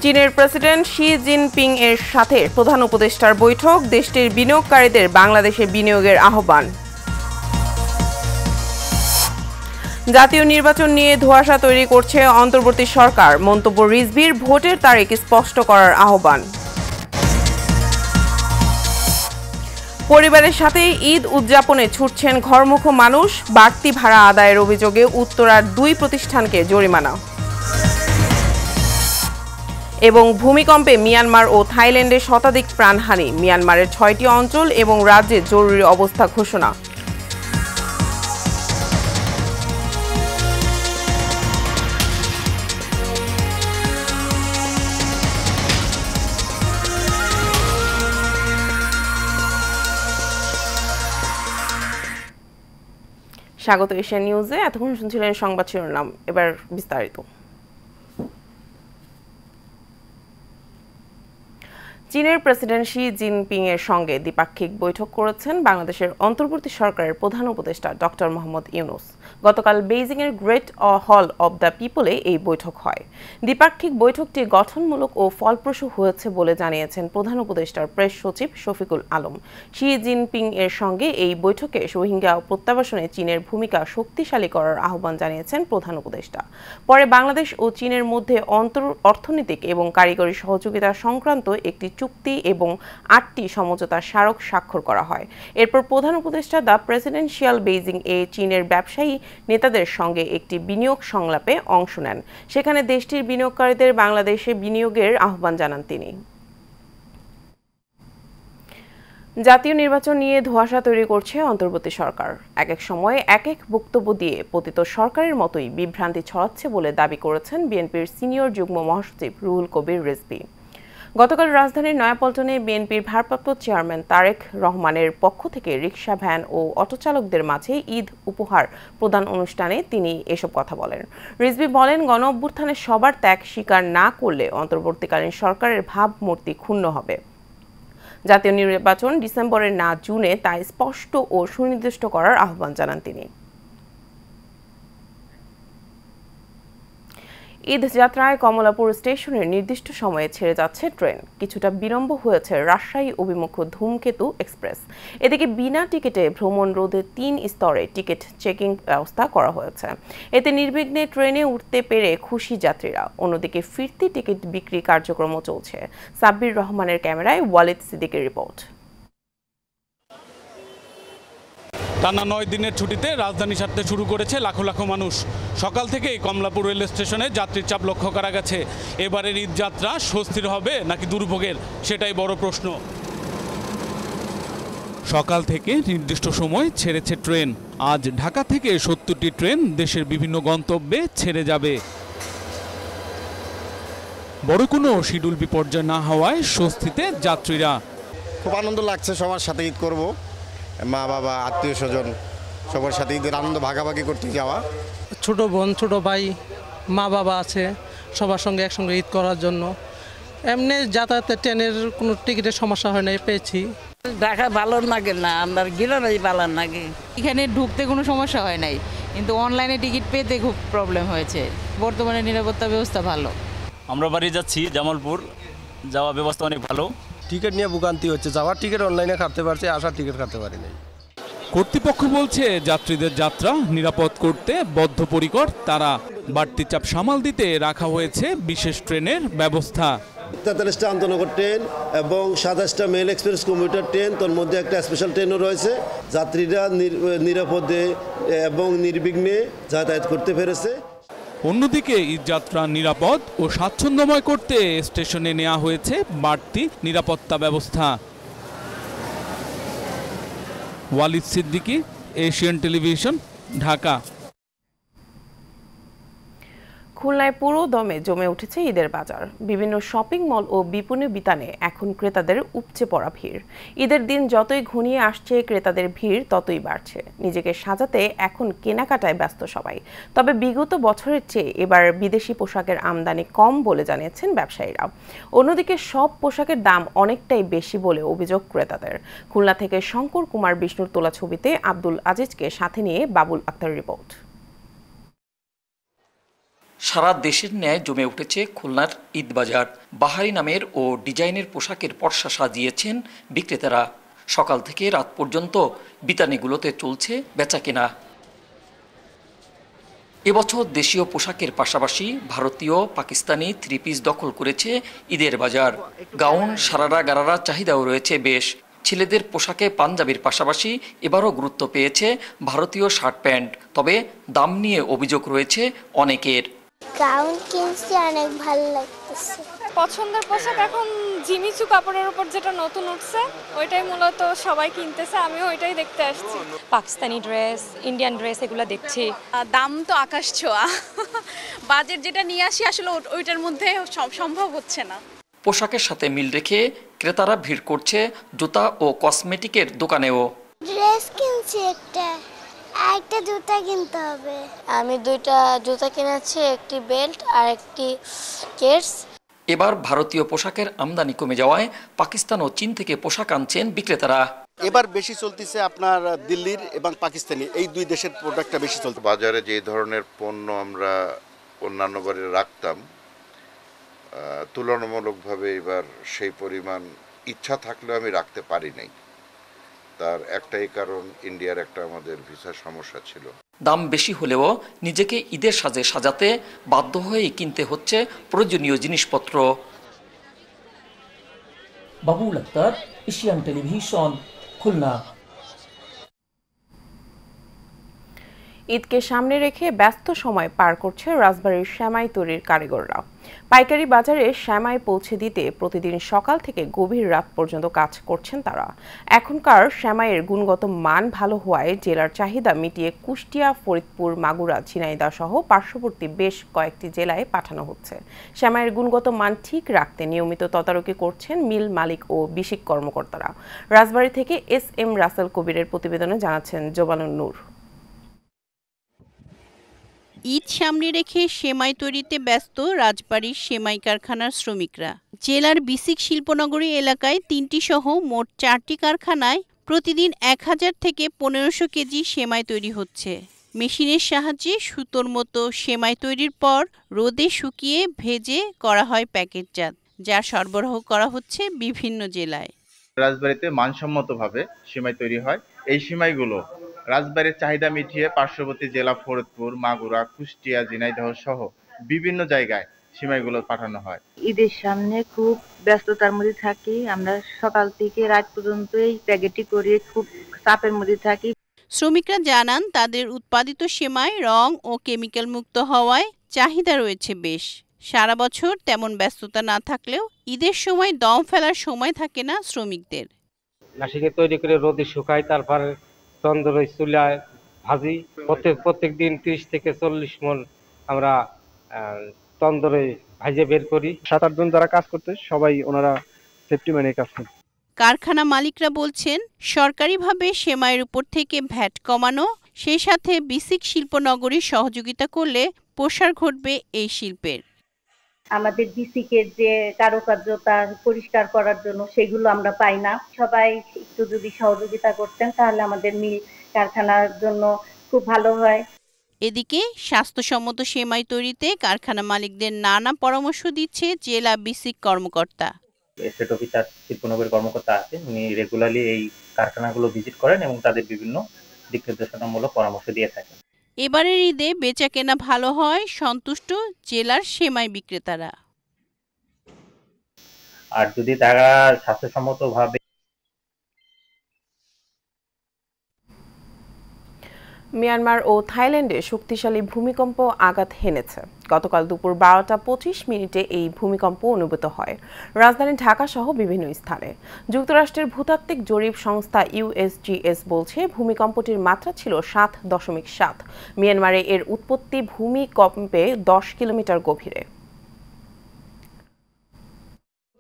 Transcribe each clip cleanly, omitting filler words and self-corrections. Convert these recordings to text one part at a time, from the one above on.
চীনের president Xi Jinping এর সাথে প্রধান উপদেষ্টার বৈঠক, দেশটির বিনিয়োগকারীদের বাংলাদেশে বিনিয়োগের আহ্বান। জাতীয় নির্বাচন নিয়ে ধোঁয়াশা তৈরি করছে অন্তর্বর্তী সরকার, মন্তব্য রিজভির, ভোটের তারিখ স্পষ্ট করার আহ্বান। পরিবারের সাথে ঈদ উদযাপনে ছুটছেন ঘরমুখো মানুষ, বাড়তি ভাড়া আদায়ের অভিযোগে উত্তরার 2 প্রতিষ্ঠানকে জরিমানা। এবং ভূমিকম্পে মিয়ানমার ও থাইল্যান্ডে শতাধিক প্রাণহানি, মিয়ানমারের 6টি অঞ্চল এবং রাজ্যে জরুরি অবস্থা ঘোষণা। স্বাগত এশিয়া নিউজে। এতক্ষণ শুনছিলেন সংবাদ শিরোনাম, এবার বিস্তারিত। চীনের প্রেসিডেন্ট শি জিনপিং এর সঙ্গে দ্বিপাক্ষিক বৈঠক করেছেন বাংলাদেশের অন্তর্বর্তী সরকারের প্রধান উপদেষ্টা ডক্টর মোহাম্মদ ইউনূস। গতকাল বেইজিং এর গ্রেট হল অব দ্য পিপলে এই বৈঠক হয়। দ্বিপাক্ষিক বৈঠকটি গঠনমূলক ও ফলপ্রসূ হয়েছে বলে জানিয়েছেন প্রধান উপদেষ্টার প্রেস সচিব শফিকুল আলম। শি জিনপিং এর সঙ্গে এই বৈঠকে রোহিঙ্গা প্রত্যাবাসনে চীনের ভূমিকা শক্তিশালী করার আহ্বান জানিয়েছেন প্রধান উপদেষ্টা। পরে বাংলাদেশ ও চীনের মধ্যে অর্থনৈতিক এবং কারিগরি সহযোগিতা সংক্রান্ত একটি চুক্তি এবং 8টি সমঝোতা স্মারক স্বাক্ষর করা হয়। এরপর প্রধান উপদেষ্টা দ্য প্রেসিডেন্সিয়াল বেইজিং এ চীনের ব্যবসায়ী নেতাদের সঙ্গে একটি বিনিয়োগ সংলাপে অংশ নেন। সেখানে দেশটির বিনিয়োগকারীদের বাংলাদেশে বিনিয়োগের আহ্বান জানান তিনি। জাতীয় নির্বাচন নিয়ে ধোঁয়াশা তৈরি করছে অন্তর্বর্তী সরকার। এক এক সময়ে এক এক বক্তব্য দিয়ে পতিত সরকারের মতোই বিভ্রান্তি ছড়াচ্ছে বলে দাবি করেছেন বিএনপির সিনিয়র যুগ্ম মহাসচিব রুহুল কবির রিজভী। গতকাল রাজধানীর নয়াপল্টনে বিএনপির ভারপ্রাপ্ত চেয়ারম্যান তারেক রহমানের পক্ষ থেকে রিকশা, ভ্যান ও অটোচালকদের মাঝে ঈদ উপহার প্রদান অনুষ্ঠানে তিনি এসব কথা বলেন। রিজভী বলেন, গণ-অভ্যুত্থানে সবার ত্যাগ স্বীকার না করলে অন্তর্বর্তীকালীন সরকারের ভাবমূর্তি ক্ষুণ্ণ হবে। জাতীয় নির্বাচন ডিসেম্বরের না জুনে তা স্পষ্ট ও সুনির্দিষ্ট করার আহ্বান জানান তিনি। ঈদ যাত্রায় কমলাপুর স্টেশনের নির্দিষ্ট সময়ে ছেড়ে যাচ্ছে ট্রেন। কিছুটা বিলম্ব হয়েছে রাজশাহী অভিমুখ ধূমকেতু এক্সপ্রেস। এদিকে বিনা টিকিটে ভ্রমণ রোধে 3 স্তরে টিকিট চেকিং ব্যবস্থা করা হয়েছে। এতে নির্বিঘ্নে ট্রেনে উঠতে পেরে খুশি যাত্রীরা। অন্যদিকে ফিরতি টিকিট বিক্রি কার্যক্রমও চলছে। সাব্বির রহমানের ক্যামেরায় ওয়ালিদ সিদ্দিকের রিপোর্ট। টানা 9 দিনের ছুটিতে রাজধানী ছাড়তে শুরু করেছে লাখো লাখো মানুষ। সকাল থেকেই কমলাপুর রেল স্টেশনে যাত্রীর চাপ লক্ষ্য করা গেছে। এবারের ঈদ যাত্রা স্বস্তির হবে নাকি দুর্ভোগের, সেটাই বড় প্রশ্ন। সকাল থেকে নির্দিষ্ট সময় ছেড়েছে ট্রেন। আজ ঢাকা থেকে 70টি ট্রেন দেশের বিভিন্ন গন্তব্যে ছেড়ে যাবে। বড় কোনো শিডিউল বিপর্যয় না হওয়ায় স্বস্তিতে যাত্রীরা। খুব আনন্দ লাগছে, সবার সাথে ঈদ করব, মা বাবা আত্মীয় স্বজন সবার সাথে ঈদের আনন্দ ভাগাভাগি করতে যাওয়া। ছোট বোন, ছোট ভাই, মা বাবা আছে, সবার সঙ্গে একসঙ্গে ঈদ করার জন্য। এমনি যাতায়াতের ট্রেনের কোনো টিকিটের সমস্যা হয় না, পেয়েছি। ঢাকা ভালো লাগে না, আমার গেলে ভালো লাগে। এখানে ঢুকতে কোনো সমস্যা হয় নাই, কিন্তু অনলাইনে টিকিট পেতে খুব প্রবলেম হয়েছে। বর্তমানে নিরাপত্তা ব্যবস্থা ভালো। আমরা বাড়ি যাচ্ছি জামালপুর, যাওয়া ব্যবস্থা অনেক ভালো। টিকিট নিয়ে ভোগান্তি হচ্ছে, যাওয়ার টিকিট অনলাইনে কাটতে পারছি, আসার টিকিট কাটতে পারি নাই। কর্তৃপক্ষ বলছে যাত্রীদের যাত্রা নিরাপদ করতে বদ্ধপরিকর তারা। বাড়তি চাপ সামাল দিতে রাখা হয়েছে বিশেষ ট্রেনের ব্যবস্থা। 43টা আন্তনগর ট্রেন এবং 27টা মেল এক্সপ্রেস কমিউটার ট্রেন, তোর মধ্যে একটা স্পেশাল ট্রেনও রয়েছে। যাত্রীরা নিরাপদে এবং নির্বিঘ্নে যাতায়াত করতে পেরেছে। অন্যদিকে ঈদযাত্রা নিরাপদ ও স্বাচ্ছন্দ্যময় করতে স্টেশনে নেওয়া হয়েছে বাড়তি নিরাপত্তা ব্যবস্থা। Walid Siddiqui, Asian television, Dhaka. খুলনায় পুরো দমে জমে উঠেছে ঈদের বাজার। বিভিন্ন শপিং মল ও বিপণী বিতানে এখন ক্রেতাদের উপচে পড়া ভিড়। ঈদের দিন যতই ঘনিয়ে আসছে ক্রেতাদের ভিড় ততই বাড়ছে। নিজেকে সাজাতে এখন কেনাকাটায় ব্যস্ত সবাই। তবে বিগত বছরের চেয়ে এবার বিদেশি পোশাকের আমদানি কম বলে জানিয়েছেন ব্যবসায়ীরা। অন্যদিকে সব পোশাকের দাম অনেকটাই বেশি বলে অভিযোগ ক্রেতাদের। খুলনা থেকে শঙ্কর কুমার বিষ্ণুর তোলা ছবিতে আব্দুল আজিজকে সাথে নিয়ে বাবুল আক্তার রিপোর্ট। সারা দেশের ন্যায় জমে উঠেছে খুলনার ঈদ বাজার। বাহারি নামের ও ডিজাইনের পোশাকের পরশা সাজিয়েছেন বিক্রেতারা। সকাল থেকে রাত পর্যন্ত বিতানিগুলোতে চলছে বেচাকেনা। এবছর দেশীয় পোশাকের পাশাপাশি ভারতীয়, পাকিস্তানি থ্রি পিস দখল করেছে ঈদের বাজার। গাউন, সারারা, গারারা চাহিদাও রয়েছে বেশ। ছেলেদের পোশাকে পাঞ্জাবির পাশাপাশি এবারও গুরুত্ব পেয়েছে ভারতীয় শার্ট প্যান্ট। তবে দাম নিয়ে অভিযোগ রয়েছে অনেকের। গাউন কিনছি, অনেক ভালো লাগতেছে। পছন্দের পোশাক এখন জিমিচু কাপড়ের উপর যেটা নতুন উঠছে ওইটাই মূলত সবাই কিনতেছে, আমিও ওইটাই দেখতে আসছি। পাকিস্তানি ড্রেস, ইন্ডিয়ান ড্রেস এগুলো দেখছি। দাম তো আকাশ ছোঁয়া, বাজেট যেটা নিয়ে আসি আসলে ওইটার মধ্যে সম্ভব হচ্ছে না। পোশাকের সাথে মিল রেখে ক্রেতারা ভিড় করছে জুতা ও কসমেটিকের দোকানেও। ড্রেস কিনছি একটা জুতা কিনতে হবে। আমি 2টা জুতা কিনেছি, একটি বেল্ট আর একটি কেটস। এবার ভারতীয় পোশাকের আমদানি কমে যাওয়ায় পাকিস্তান ও চীন থেকে পোশাক আনছেন বিক্রেতারা। এবার বেশি চলতেছে আপনার দিল্লির এবং পাকিস্তানি, এই দুই দেশের প্রোডাক্টটা বেশি চলছে। বাজারে যে ধরনের পণ্য আমরা অন্যান্য বারে রাখতাম, তুলনামূলকভাবে এবার সেই পরিমাণ ইচ্ছা থাকলেও আমি রাখতে পারি নাই। তার একটাই কারণ, ইন্ডিয়ার একটা আমাদের ভিসার সমস্যা ছিল। দাম বেশি হলেও নিজেকে ঈদের সাজে সাজাতে বাধ্য হয়েই কিনতে হচ্ছে প্রয়োজনীয় জিনিসপত্র। Babul Akter, Asian television, Khulna. ঈদকে সামনে রেখে ব্যস্ত সময় পার করছে রাজবাড়ীর সেমাই তৈরির কারিগররা। পাইকারি বাজারে সেমাই পৌঁছে দিতে প্রতিদিন সকাল থেকে গভীর রাত পর্যন্ত কাজ করছেন তারা। এখনকার সেমাইয়ের গুণগত মান ভালো হওয়ায় জেলার চাহিদা মিটিয়ে কুষ্টিয়া, ফরিদপুর, মাগুরা, ঝিনাইদহ সহ পার্শ্ববর্তী বেশ কয়েকটি জেলায় পাঠানো হচ্ছে। সেমাইয়ের গুণগত মান ঠিক রাখতে নিয়মিত তদারকি করছেন মিল মালিক ও বিসিক কর্মকর্তারা। রাজবাড়ী থেকে SM রাসেল কবিরের প্রতিবেদনে জানাচ্ছেন জোবানুন নূর। ঈদ সামনে রেখে সেমাই তৈরিতে ব্যস্ত রাজবাড়ীর সেমাই কারখানার শ্রমিকরা। জেলার বিসিক শিল্পনগরী এলাকায় 3টি সহ মোট 4টি কারখানায় প্রতিদিন 1000 থেকে 1500 কেজি সেমাই তৈরি হচ্ছে। মেশিনের সাহায্যে সুতোর মতো সেমাই তৈরির পর রোদে শুকিয়ে ভেজে করা হয় প্যাকেটজাত, যা সরবরাহ করা হচ্ছে বিভিন্ন জেলায়। রাজবাড়ীতে মানসম্মতভাবে সেমাই তৈরি হয়। এই সেমাইগুলো রাজবাড়ীর চাহিদা মিটিয়ে পার্শ্ববর্তী জেলা ফরিদপুর, মাগুরা, কুষ্টিয়া, ঝিনাইদহ সহ বিভিন্ন জায়গায় সেমাইগুলো পাঠানো হয়। ঈদের সামনে খুব ব্যস্ততার মধ্যে থাকি আমরা, সকাল থেকে রাত পর্যন্ত এই প্যাকেটি করে খুব চাপের মধ্যে থাকি। শ্রমিকরা জানান তাদের উৎপাদিত সেমাই রং ও কেমিক্যাল মুক্ত হওয়ায় চাহিদা রয়েছে বেশ। সারা বছর তেমন ব্যস্ততা না থাকলেও ঈদের সময় দম ফেলার সময় থাকে না শ্রমিকদের। নাসিকে তৈরি করে রোদে শুকাই, তারপর তন্দুরি চুলায় ভাজি। প্রত্যেক দিন 30 থেকে 40 মণ আমরা তন্দুরি ভাজে বের করি। 7-8 জন যারা কাজ করতে সবাই ওনারা সেফটি মেনে কাজ করে। কারখানা মালিকরা বলছেন সরকারিভাবে সেমাইয়ের উপর থেকে ভ্যাট কমানো, সেই সাথে বিসিক শিল্পনগরীর সহযোগিতা করলে প্রসার ঘটবে এই শিল্পের। আমাদের বিসিকের যে কারুকার্যতা পরিষ্কার করার জন্য সেগুলো আমরা পাই না। সবাই একটু যদি সহযোগিতা করতেন তাহলে আমাদের মিল কারখানার জন্য খুব ভালো হয়। এদিকে স্বাস্থ্যসম্মত সেমাই তৈরিতে কারখানা মালিকদের নানা পরামর্শ দিচ্ছে জেলা বিসিক কর্মকর্তা। এসেট অফিসার শিল্পনগরীর কর্মকর্তা আছেন, উনি রেগুলারলি এই কারখানাগুলো ভিজিট করেন এবং তাদের বিভিন্ন দিক নির্দেশনামূলক পরামর্শ দিয়ে থাকেন। এবারের ঈদে বেচাকেনা ভালো হয় সন্তুষ্ট জেলার সেমাই বিক্রেতারা। আর যদি তারা স্বাস্থ্যসম্মতভাবে। মিয়ানমার ও থাইল্যান্ডে শক্তিশালী ভূমিকম্প আঘাত হেনেছে। গতকাল দুপুর 12টা 25 এই ভূমিকম্প অনুভূত হয় রাজধানী ঢাকা সহ বিভিন্ন স্থানে। যুক্তরাষ্ট্রের ভূতাত্ত্বিক জরিপ সংস্থা USGS বলছে ভূমিকম্পটির মাত্রা ছিল 7.7। মিয়ানমারে এর উৎপত্তি ভূমিকম্পে 10 কিলোমিটার গভীরে।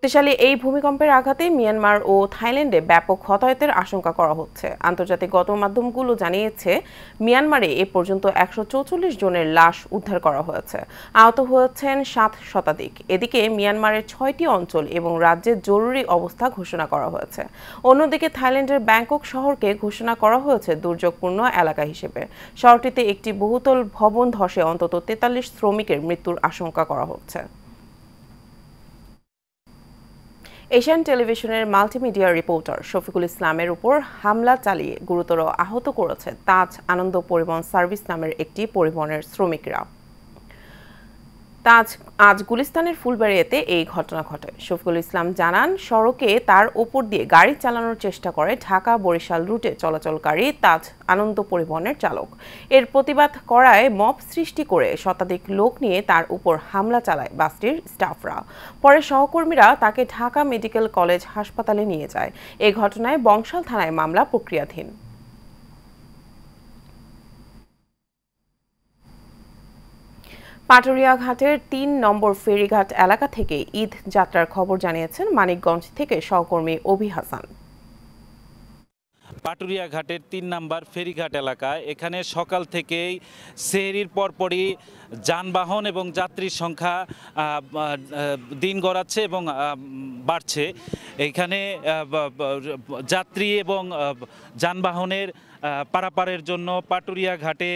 শক্তিশালী এই ভূমিকম্পের আঘাতে মিয়ানমার ও থাইল্যান্ডে ব্যাপক হতাহতের আশঙ্কা করা হচ্ছে। আন্তর্জাতিক গণমাধ্যমগুলো জানিয়েছে মিয়ানমারে এ পর্যন্ত 144 জনের লাশ উদ্ধার করা হয়েছে, আহত হয়েছেন 7 শতাধিক। এদিকে মিয়ানমারের 6টি অঞ্চল এবং রাজ্যে জরুরি অবস্থা ঘোষণা করা হয়েছে। অন্যদিকে থাইল্যান্ডের ব্যাংকক শহরকে ঘোষণা করা হয়েছে দুর্যোগপূর্ণ এলাকা হিসেবে। শহরটিতে একটি বহুতল ভবন ধসে অন্তত 43 শ্রমিকের মৃত্যুর আশঙ্কা করা হচ্ছে। এশিয়ান টেলিভিশনের মাল্টিমিডিয়া রিপোর্টার শফিকুল ইসলামের উপর হামলা চালিয়ে গুরুতর আহত করেছে তাজ আনন্দ পরিবহন সার্ভিস নামের একটি পরিবহনের শ্রমিকরা। আজ গুলিস্তানের ফুলবাড়িয়াতে এই ঘটনা ঘটে। শফিকুল ইসলাম জানান, সড়কে তার ওপর দিয়ে গাড়ি চালানোর চেষ্টা করে ঢাকা বরিশাল রুটে চলাচলকারী তাজ আনন্দ পরিবহনের চালক। এর প্রতিবাদ করায় মব সৃষ্টি করে শতাধিক লোক নিয়ে তার উপর হামলা চালায় বাসটির স্টাফরা। পরে সহকর্মীরা তাকে ঢাকা মেডিকেল কলেজ হাসপাতালে নিয়ে যায়। এ ঘটনায় বংশাল থানায় মামলা প্রক্রিয়াধীন। পাটুরিয়া ঘাটের 3 নম্বর ফেরিঘাট এলাকা থেকে ঈদ যাত্রার খবর জানিয়েছেন মানিকগঞ্জ থেকে সহকর্মী অভি হাসান। পাটুরিয়া ঘাটের 3 নম্বর ফেরিঘাট এলাকায় এখানে সকাল থেকেই সেহরির পরপরই যানবাহন এবং যাত্রীর সংখ্যা দিন গড়াচ্ছে এবং বাড়ছে। এখানে যাত্রী এবং যানবাহনের পারাপারের জন্য পাটুরিয়া ঘাটে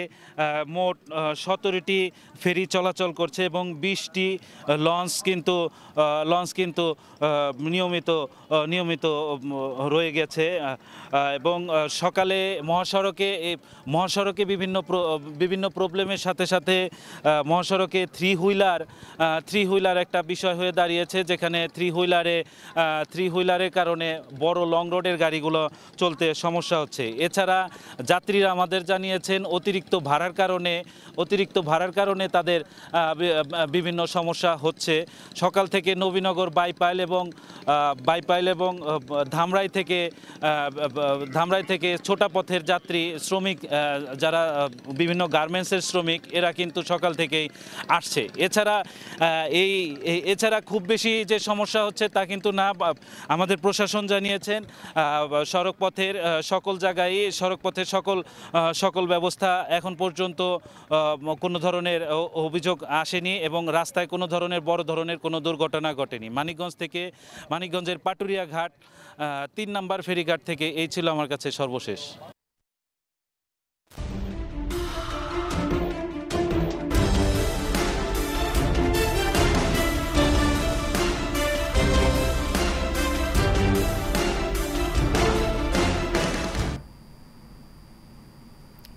মোট 17টি ফেরি চলাচল করছে এবং 20টি লঞ্চ কিন্তু নিয়মিত রয়ে গেছে। এবং সকালে মহাসড়কে বিভিন্ন প্রবলেমের সাথে সাথে মহাসড়কে থ্রি হুইলার একটা বিষয় হয়ে দাঁড়িয়েছে, যেখানে থ্রি হুইলারের কারণে বড় লং রোডের গাড়িগুলো চলতে সমস্যা হচ্ছে। এছাড়া যাত্রীরা আমাদের জানিয়েছেন অতিরিক্ত ভাড়ার কারণে তাদের বিভিন্ন সমস্যা হচ্ছে। সকাল থেকে নবীনগর বাইপাইল এবং ধামরাই থেকে ছোটা পথের যাত্রী শ্রমিক যারা বিভিন্ন গার্মেন্টসের শ্রমিক, এরা কিন্তু সকাল থেকেই আসছে। এছাড়া খুব বেশি যে সমস্যা হচ্ছে তা কিন্তু না। আমাদের প্রশাসন জানিয়েছেন সড়কপথের সকল জায়গায় সকল ব্যবস্থা এখন পর্যন্ত কোনো ধরনের অভিযোগ আসেনি এবং রাস্তায় কোনো ধরনের বড় ধরনের কোনো দুর্ঘটনা ঘটেনি। মানিকগঞ্জের পাটুরিয়া ঘাট 3 নম্বর ফেরিঘাট থেকে এই ছিল আমার কাছে সর্বশেষ।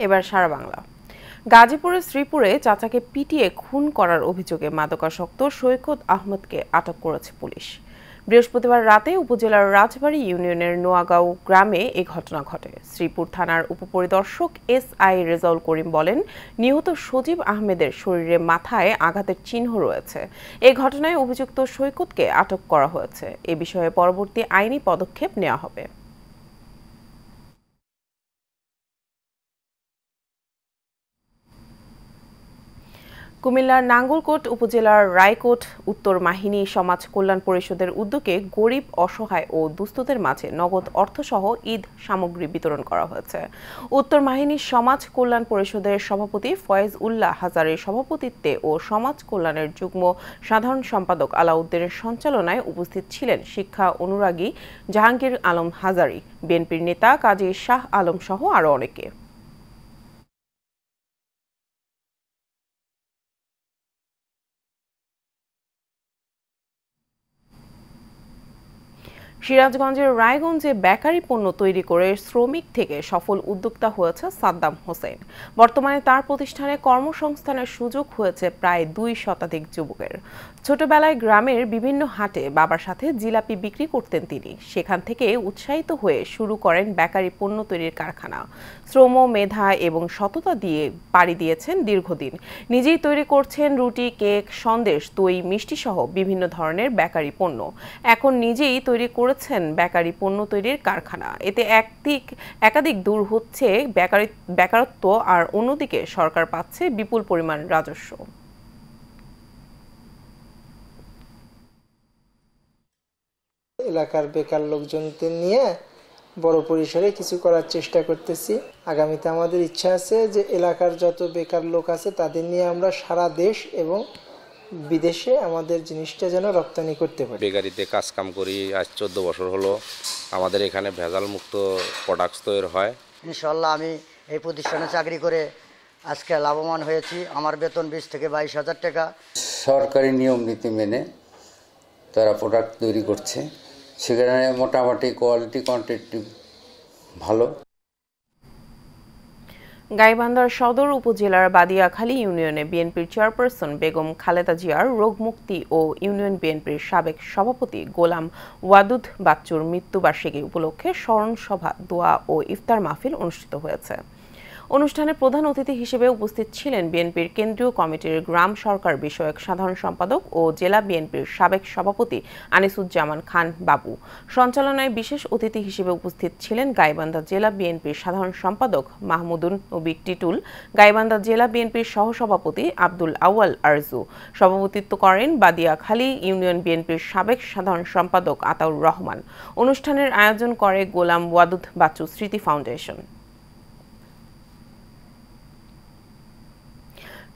এবার সারা বাংলা। গাজীপুরের শ্রীপুরে চাচাকে পিটিয়ে খুন করার অভিযোগে মাদকাসক্ত সৈকত আহমদকে আটক করেছে পুলিশ। বৃহস্পতিবার রাতে উপজেলার রাজবাড়ী ইউনিয়নের নোয়াগাঁও গ্রামে এ ঘটনা ঘটে। শ্রীপুর থানার উপপরিদর্শক SI রেজাউল করিম বলেন, নিহত সজীব আহমেদের শরীরে মাথায় আঘাতের চিহ্ন রয়েছে। এই ঘটনায় অভিযুক্ত সৈকতকে আটক করা হয়েছে। এ বিষয়ে পরবর্তী আইনি পদক্ষেপ নেওয়া হবে। কুমিল্লার নাঙ্গলকোট উপজেলার রায়কোট উত্তর মাহিনী সমাজ কল্যাণ পরিষদের উদ্যোগে গরিব, অসহায় ও দুস্থদের মাঝে নগদ অর্থসহ ঈদ সামগ্রী বিতরণ করা হয়েছে। উত্তর মাহিনী সমাজ কল্যাণ পরিষদের সভাপতি ফয়েজ উল্লাহ হাজারের সভাপতিত্বে ও সমাজ কল্যাণের যুগ্ম সাধারণ সম্পাদক আলাউদ্দিনের সঞ্চালনায় উপস্থিত ছিলেন শিক্ষা অনুরাগী জাহাঙ্গীর আলম হাজারি, বিএনপির নেতা কাজী শাহ আলম সহ আরও অনেকে। সিরাজগঞ্জের রায়গঞ্জে বেকারি পণ্য তৈরি করে শ্রমিক থেকে সফল উদ্যোক্তা হয়েছে সাদ্দাম হোসেন। বর্তমানে তার প্রতিষ্ঠানে কর্মসংস্থানের সুযোগ হয়েছে প্রায় 2 শতাধিক যুবকের। ছোটবেলায় গ্রামের বিভিন্ন হাটে বাবার সাথে জিলাপি বিক্রি করতেন তিনি। সেখান থেকে উৎসাহিত হয়ে শুরু করেন বেকারি পণ্য তৈরির কারখানা। শ্রম, মেধা এবং সততা দিয়ে পাড়ি দিয়েছেন দীর্ঘদিন। নিজেই তৈরি করছেন রুটি, কেক, সন্দেশ, দই, মিষ্টি সহ বিভিন্ন ধরনের বেকারি পণ্য। এখন নিজেই তৈরি করেছেন বেকারি পণ্য তৈরির কারখানা। এতে একাধিক দূর হচ্ছে বেকারত্ব, আর অন্যদিকে সরকার পাচ্ছে বিপুল পরিমাণ রাজস্ব। এলাকার বেকার লোকজনদের নিয়ে বড় পরিসরে কিছু করার চেষ্টা করতেছি। আগামীতে আমাদের ইচ্ছা আছে যে এলাকার যত বেকার লোক আছে তাদের নিয়ে আমরা সারা দেশ এবং বিদেশে আমাদের জিনিসটা যেন রপ্তানি করতে পারি। বেকারিতে কাজকাম করি আজ 14 বছর হলো। আমাদের এখানে ভেজাল মুক্ত প্রোডাক্টস তৈরি হয়। ইনশাল্লাহ আমি এই প্রতিষ্ঠানে চাকরি করে আজকে লাভবান হয়েছি। আমার বেতন 20 থেকে 22,000 টাকা। সরকারি নিয়ম নীতি মেনে তারা প্রোডাক্ট তৈরি করছে, সেখানে মোটামুটি কোয়ালিটি কোয়ান্টিটি ভালো। গাইবান্ধার সদর উপজেলার বাদিয়াখালী ইউনিয়নে বিএনপির চেয়ারপারসন বেগম খালেদা জিয়ার রোগমুক্তি ও ইউনিয়ন বিএনপির সাবেক সভাপতি গোলাম ওয়াদুদ বাচ্চুর মৃত্যুবার্ষিকী উপলক্ষে স্মরণ সভা, দোয়া ও ইফতার মাহফিল অনুষ্ঠিত হয়েছে। অনুষ্ঠানে প্রধান অতিথি হিসেবে উপস্থিত ছিলেন বিএনপির কেন্দ্রীয় কমিটির গ্রাম সরকার বিষয়ক সাধারণ সম্পাদক ও জেলা বিএনপির সাবেক সভাপতি আনিসুজ্জামান খান বাবু। সঞ্চালনায় বিশেষ অতিথি হিসেবে উপস্থিত ছিলেন গাইবান্ধা জেলা বিএনপির সাধারণ সম্পাদক মাহমুদুন নবী টিটুল, গাইবান্ধা জেলা বিএনপির সহসভাপতি আব্দুল আউয়াল আরজু। সভাপতিত্ব করেন বাদিয়াখালী ইউনিয়ন বিএনপির সাবেক সাধারণ সম্পাদক আতাউর রহমান। অনুষ্ঠানের আয়োজন করে গোলাম ওয়াদুদ বাচ্চু স্মৃতি ফাউন্ডেশন।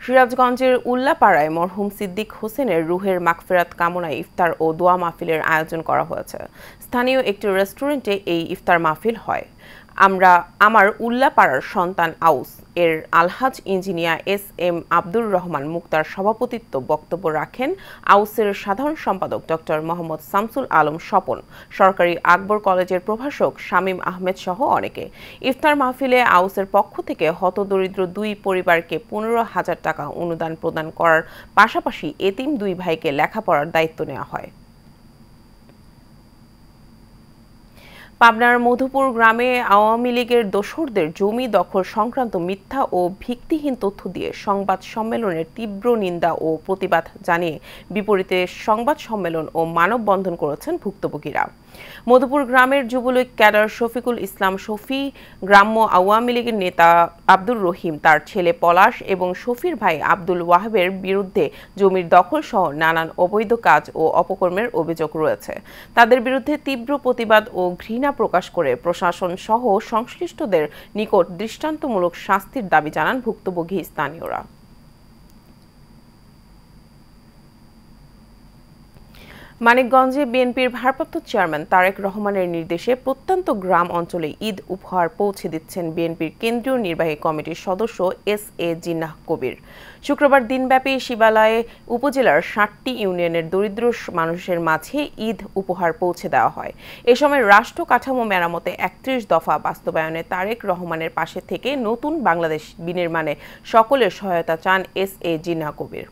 সিরাজগঞ্জের উল্লাপাড়ায় মরহুম সিদ্দিক হোসেনের রুহের মাগফিরাত কামনায় ইফতার ও দোয়া মাহফিলের আয়োজন করা হয়েছে। স্থানীয় একটি রেস্টুরেন্টে এই ইফতার মাহফিল হয়। আমার উল্লাপাড়ার সন্তান আউস এর আলহাজ ইঞ্জিনিয়ার এস.এম. আব্দুর রহমান মুক্তার সভাপতিত্ব বক্তব্য রাখেন আউসের সাধারণ সম্পাদক ডক্টর মোহাম্মদ শামসুল আলম স্বপন, সরকারি আকবর কলেজের প্রভাষক শামীম আহমেদ সহ অনেকে। ইফতার মাহফিলে আউসের পক্ষ থেকে হতদরিদ্র 2 পরিবারকে 15,000 টাকা অনুদান প্রদান করার পাশাপাশি এতিম 2 ভাইকে লেখাপড়ার দায়িত্ব নেওয়া হয়। পাবনার মধুপুর গ্রামে আওয়ামী লীগের দোসরদের জমি দখল সংক্রান্ত মিথ্যা ও ভিত্তিহীন তথ্য দিয়ে সংবাদ সম্মেলনের তীব্র নিন্দা ও প্রতিবাদ জানিয়ে বিপরীতে সংবাদ সম্মেলন ও মানববন্ধন করেছেন ভুক্তভোগীরা। মধুপুর গ্রামের যুবলীগ ক্যাডার শফিকুল ইসলাম শফি, গ্রাম্য আওয়ামী লীগের নেতা আব্দুর রহিম, তার ছেলে পলাশ এবং শফির ভাই আব্দুল ওয়াহাবের বিরুদ্ধে জমির দখল সহ নানান অবৈধ কাজ ও অপকর্মের অভিযোগ রয়েছে। তাদের বিরুদ্ধে তীব্র প্রতিবাদ ও ঘৃণা প্রকাশ করে প্রশাসন সহ সংশ্লিষ্টদের নিকট দৃষ্টান্তমূলক শাস্তির দাবি জানান ভুক্তভোগী স্থানীয়রা। মানিকগঞ্জে বিএনপির ভারপ্রাপ্ত চেয়ারম্যান তারেক রহমানের নির্দেশে প্রত্যন্ত গ্রাম অঞ্চলে ঈদ উপহার পৌঁছে দিচ্ছেন বিএনপির কেন্দ্রীয় নির্বাহী কমিটির সদস্য এস.এ. জিন্নাহ কবির। শুক্রবার দিনব্যাপী শিবালয়ে উপজেলার 60টি ইউনিয়নের দরিদ্র মানুষের মাঝে ঈদ উপহার পৌঁছে দেওয়া হয়। এ সময় রাষ্ট্র কাঠামো মেরামতে 31 দফা বাস্তবায়নে তারেক রহমানের পাশে থেকে নতুন বাংলাদেশ বিনির্মাণে সকলের সহায়তা চান এস.এ. জিন্নাহ কবির।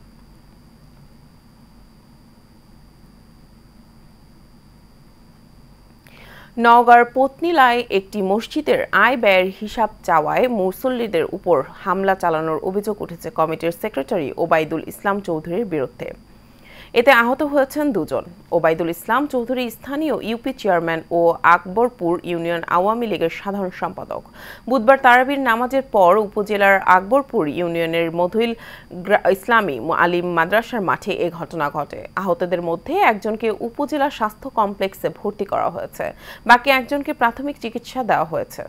নওগাঁর পত্নীলায় একটি মসজিদের আয় ব্যয়ের হিসাব চাওয়ায় মুসল্লিদের উপর হামলা চালানোর অভিযোগ উঠেছে কমিটির সেক্রেটারি ওবায়দুল ইসলাম চৌধুরীর বিরুদ্ধে। এতে আহত হয়েছেন 2 জন। ওবায়দুল ইসলাম চৌধুরী স্থানীয় ইউপি চেয়ারম্যান ও আকবরপুর ইউনিয়ন আওয়ামী লীগের সাধারণ সম্পাদক। বুধবার তারাবির নামাজের পর উপজেলার আকবরপুর ইউনিয়নের মধুইল ইসলামী আলিম মাদ্রাসার মাঠে এ ঘটনা ঘটে। আহতদের মধ্যে একজনকে উপজেলা স্বাস্থ্য কমপ্লেক্সে ভর্তি করা হয়েছে, বাকি একজনকে প্রাথমিক চিকিৎসা দেওয়া হয়েছে।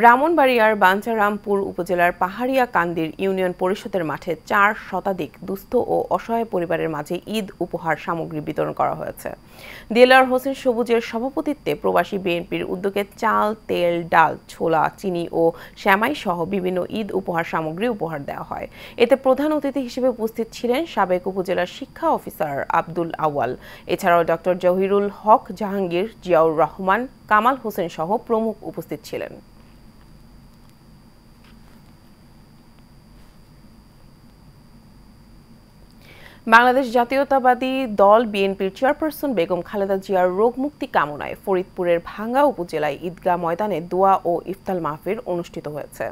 ব্রাহ্মণবাড়িয়ার বাঞ্ছারামপুর উপজেলার পাহাড়িয়া কান্দির ইউনিয়ন পরিষদের মাঠে 4 শতাধিক দুস্থ ও অসহায় পরিবারের মাঝে ঈদ উপহার সামগ্রী বিতরণ করা হয়েছে। দেলাওয়ার হোসেন সবুজের সভাপতিত্বে প্রবাসী বিএনপির উদ্যোগে চাল, তেল, ডাল, ছোলা, চিনি ও শ্যামাই সহ বিভিন্ন ঈদ উপহার সামগ্রী উপহার দেওয়া হয়। এতে প্রধান অতিথি হিসেবে উপস্থিত ছিলেন সাবেক উপজেলার শিক্ষা অফিসার আব্দুল আউয়াল, এছাড়াও ডক্টর জহিরুল হক জাহাঙ্গীর, জিয়াউর রহমান, কামাল হোসেন সহ প্রমুখ উপস্থিত ছিলেন। বাংলাদেশ জাতীয়তাবাদী দল বিএনপির চেয়ারপারসন বেগম খালেদা জিয়ার রোগ মুক্তি কামনায় ফরিদপুরের ভাঙ্গা উপজেলায় ঈদগাহ ময়দানে দোয়া ও ইফতার মাহফিল অনুষ্ঠিত হয়েছে।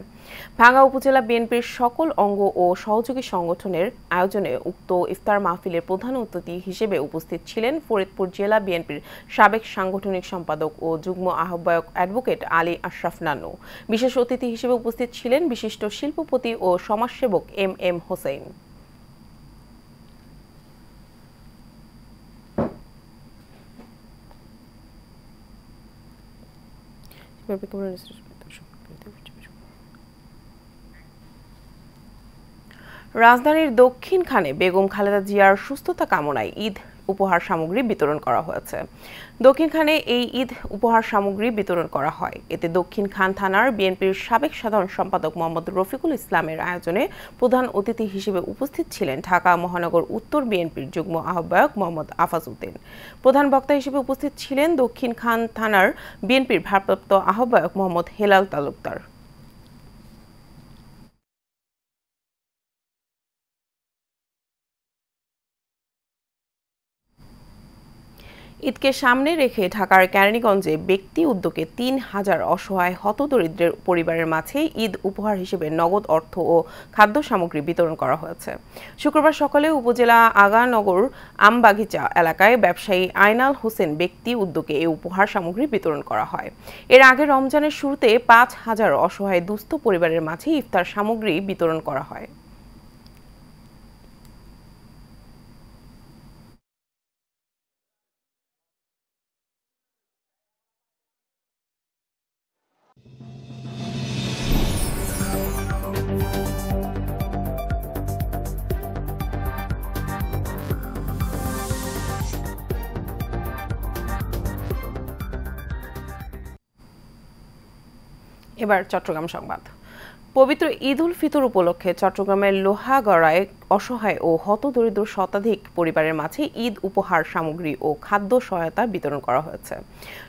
ভাঙ্গা উপজেলা বিএনপির সকল অঙ্গ ও সহযোগী সংগঠনের আয়োজনে উক্ত ইফতার মাহফিলের প্রধান অতিথি হিসেবে উপস্থিত ছিলেন ফরিদপুর জেলা বিএনপির সাবেক সাংগঠনিক সম্পাদক ও যুগ্ম আহ্বায়ক অ্যাডভোকেট আলী আশরাফ নানু। বিশেষ অতিথি হিসেবে উপস্থিত ছিলেন বিশিষ্ট শিল্পপতি ও সমাজসেবক এম হোসেন। রাজধানীর দক্ষিণখানে বেগম খালেদা জিয়ার সুস্থতা কামনায় ঈদ উপহার সামগ্রী বিতরণ করা হয়েছে। দক্ষিণখানে এই ঈদ উপহার সামগ্রী বিতরণ করা হয়। এতে দক্ষিণখান থানার বিএনপির সাবেক সাধারণ সম্পাদক মোহাম্মদ রফিকুল ইসলামের আয়োজনে প্রধান অতিথি হিসেবে উপস্থিত ছিলেন ঢাকা মহানগর উত্তর বিএনপির যুগ্ম আহ্বায়ক মোহাম্মদ আফাজ উদ্দিন। প্রধান বক্তা হিসেবে উপস্থিত ছিলেন দক্ষিণখান থানার বিএনপির ভারপ্রাপ্ত আহ্বায়ক মোহাম্মদ হেলাল তালুকদার। ঈদকে সামনে রেখে ঢাকার কেরানীগঞ্জে ব্যক্তি উদ্যোগে ৩,০০০ অসহায় হতদরিদ্রের পরিবারের মাঝে ঈদ উপহার হিসেবে নগদ অর্থ ও খাদ্য সামগ্রী বিতরণ করা হয়েছে। শুক্রবার সকালে উপজেলা আগানগর আমবাগিচা এলাকায় ব্যবসায়ী আইনাল হোসেন ব্যক্তি উদ্যোগে এই উপহার সামগ্রী বিতরণ করা হয়। এর আগে রমজানের শুরুতে ৫,০০০ অসহায় দুস্থ পরিবারের মাঝে ইফতার সামগ্রী বিতরণ করা হয়। এবার চট্টগ্রাম সংবাদ। পবিত্র ঈদ উল ফিতর উপলক্ষে চট্টগ্রামের লোহাগড়ায় অসহায় ও হতদরিদ্র শতাধিক পরিবারের মাঝে ঈদ উপহার সামগ্রী ও খাদ্য সহায়তা বিতরণ করা হয়েছে।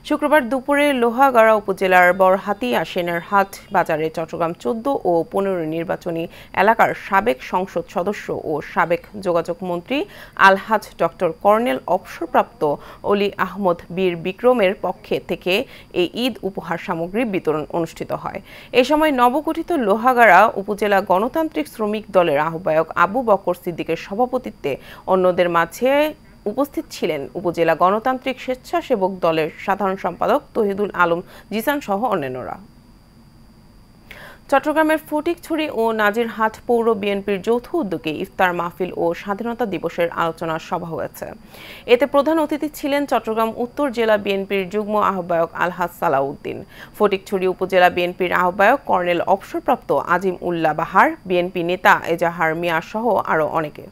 শুক্রবার দুপুরে লোহাগড়া উপজেলার বরহাতিয়া সেনারহাট বাজারে চট্টগ্রাম ১৪ ও ১৫ নির্বাচনী এলাকার সাবেক সংসদ সদস্য ও সাবেক যোগাযোগ মন্ত্রী আলহাজ ডক্টর কর্নেল অবসরপ্রাপ্ত অলি আহমদ বীর বিক্রমের পক্ষে থেকে এই ঈদ উপহার সামগ্রী বিতরণ অনুষ্ঠিত হয়। এ সময় নবগঠিত লোহাগড়া উপজেলা গণতান্ত্রিক শ্রমিক দলের আহ্বায়ক আবু বকর সিদ্দিকের সভাপতিত্বে অন্যদের মাঝে উপস্থিত ছিলেন উপজেলা গণতান্ত্রিক স্বেচ্ছাসেবক দলের সাধারণ সম্পাদক তহিদুল আলম জিসান সহ অন্যান্যরা। চট্টগ্রামের ফটিকছড়ি ও নাজিরহাট পৌর বিএনপির যৌথ উদ্যোগে ইফতার মাহফিল ও স্বাধীনতা দিবসের আলোচনা সভা হয়েছে। এতে প্রধান অতিথি ছিলেন চট্টগ্রাম উত্তর জেলা বিএনপির যুগ্ম আহ্বায়ক আলহাজ সালাউদ্দিন, ফটিকছড়ি উপজেলা বিএনপির আহ্বায়ক কর্নেল অবসরপ্রাপ্ত আজিম উল্লাহ বাহার, বিএনপি নেতা এজাহার মিয়া সহ আরও অনেকে।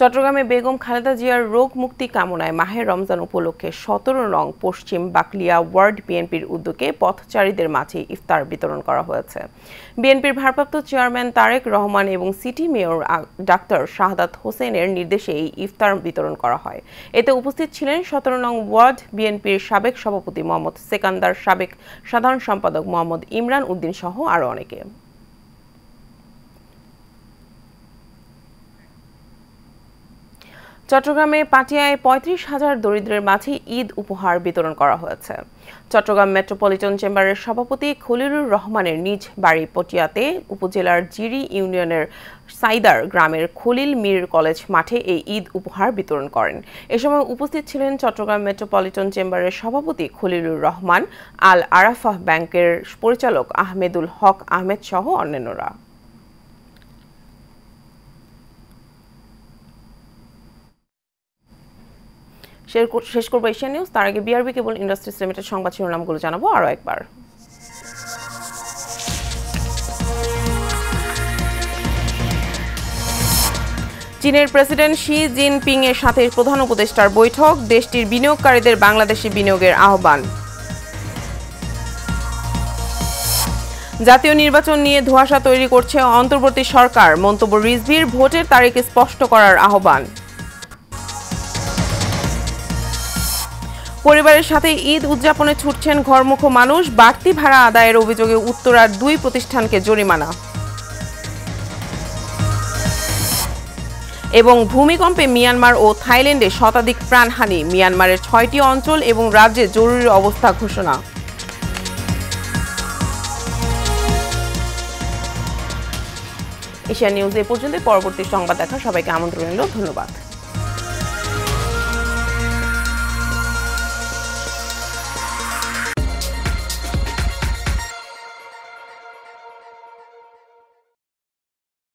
চট্টগ্রামে বেগম খালেদা জিয়ার রোগ মুক্তি কামনায় মাহে রমজান উপলক্ষে ১৭ নং পশ্চিম বাকলিয়া ওয়ার্ড বিএনপির উদ্যোগে পথচারীদের মাঝে ইফতার বিতরণ করা হয়েছে। বিএনপির ভারপ্রাপ্ত চেয়ারম্যান তারেক রহমান এবং সিটি মেয়র ডাক্তার শাহাদাত হোসেনের নির্দেশে এই ইফতার বিতরণ করা হয়। এতে উপস্থিত ছিলেন ১৭ নং ওয়ার্ড বিএনপির সাবেক সভাপতি মোহাম্মদ সেকান্দার, সাবেক সাধারণ সম্পাদক মোহাম্মদ ইমরান উদ্দিন সহ আরও অনেকে। চট্টগ্রামে পাটিয়ায় ৩৫,০০০ দরিদ্রের মাঝে ঈদ উপহার বিতরণ করা হয়েছে। চট্টগ্রাম মেট্রোপলিটন চেম্বারের সভাপতি খলিলুর রহমানের নিজ বাড়ি পটিয়াতে উপজেলার জিরি ইউনিয়নের সাইদার গ্রামের খলিল মীর কলেজ মাঠে এই ঈদ উপহার বিতরণ করেন। এ সময় উপস্থিত ছিলেন চট্টগ্রাম মেট্রোপলিটন চেম্বারের সভাপতি খলিলুর রহমান, আল আরাফাহ ব্যাংকের পরিচালক আহমেদুল হক আহমেদ সহ অন্যান্যরা। শেষ করবো এশিয়ান নিউজ। তার আগে বিআরবি কেবল ইন্ডাস্ট্রিজ লিমিটেড সংবাদ শিরোনামগুলো জানাবো আরও একবার। চীনের প্রেসিডেন্ট শি জিনপিং এর সাথে প্রধান উপদেষ্টার বৈঠক, দেশটির বিনিয়োগকারীদের বাংলাদেশে বিনিয়োগের আহ্বান। জাতীয় নির্বাচন নিয়ে ধোঁয়াশা তৈরি করছে অন্তর্বর্তী সরকার, মন্তব্য রিজভির, ভোটের তারিখ স্পষ্ট করার আহ্বান। পরিবারের সাথে ঈদ উদযাপনে ছুটছেন ঘরমুখো মানুষ, বাড়তি ভাড়া আদায়ের অভিযোগে উত্তরার 2 প্রতিষ্ঠানকে জরিমানা। এবং ভূমিকম্পে মিয়ানমার ও থাইল্যান্ডে শতাধিক প্রাণহানি, মিয়ানমারের 6টি অঞ্চল এবং রাজ্যে জরুরি অবস্থা ঘোষণা। এশিয়া নিউজ এ পর্যন্ত, পরবর্তী সংবাদ দেখার সবাইকে আমন্ত্রণ রইল। ধন্যবাদ।